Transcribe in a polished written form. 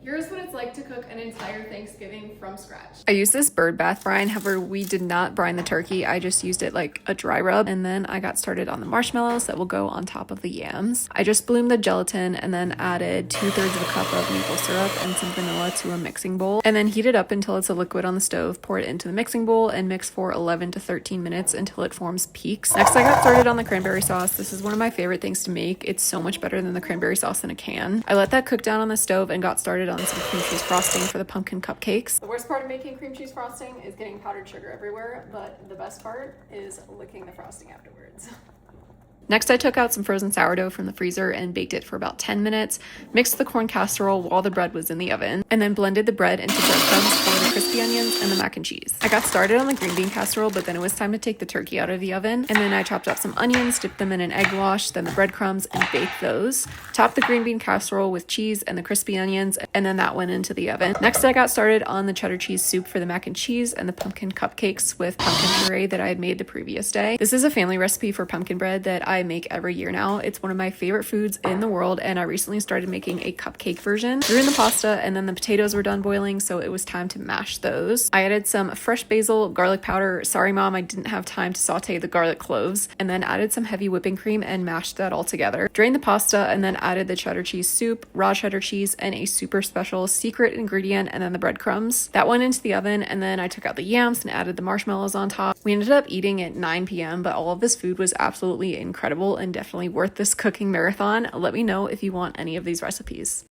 Here's what it's like to cook an entire Thanksgiving from scratch. I used this bird bath brine, however, we did not brine the turkey. I just used it like a dry rub, and then I got started on the marshmallows that will go on top of the yams. I just bloomed the gelatin and then added 2/3 of a cup of maple syrup and some vanilla to a mixing bowl, and then heat it up until it's a liquid on the stove. Pour it into the mixing bowl and mix for 11 to 13 minutes until it forms peaks. Next, I got started on the cranberry sauce. This is one of my favorite things to make. It's so much better than the cranberry sauce in a can. I let that cook down on the stove and got started on some cream cheese frosting for the pumpkin cupcakes. The worst part of making cream cheese frosting is getting powdered sugar everywhere, but the best part is licking the frosting afterwards. Next, I took out some frozen sourdough from the freezer and baked it for about 10 minutes, mixed the corn casserole while the bread was in the oven, and then blended the bread into breadcrumbs for the crispy onions and the mac and cheese. I got started on the green bean casserole, but then it was time to take the turkey out of the oven, and then I chopped up some onions, dipped them in an egg wash, then the breadcrumbs, and baked those. Topped the green bean casserole with cheese and the crispy onions, and then that went into the oven. Next, I got started on the cheddar cheese soup for the mac and cheese and the pumpkin cupcakes with pumpkin puree that I had made the previous day. This is a family recipe for pumpkin bread that I make every year now. It's one of my favorite foods in the world, and I recently started making a cupcake version. Threw in the pasta, and then the potatoes were done boiling, so it was time to mash those. I added some fresh basil, garlic powder. Sorry, Mom, I didn't have time to saute the garlic cloves. And then added some heavy whipping cream and mashed that all together. Drained the pasta and then added the cheddar cheese soup, raw cheddar cheese, and a super special secret ingredient, and then the breadcrumbs. That went into the oven, and then I took out the yams and added the marshmallows on top. We ended up eating at 9 p.m., but all of this food was absolutely incredible and definitely worth this cooking marathon. Let me know if you want any of these recipes.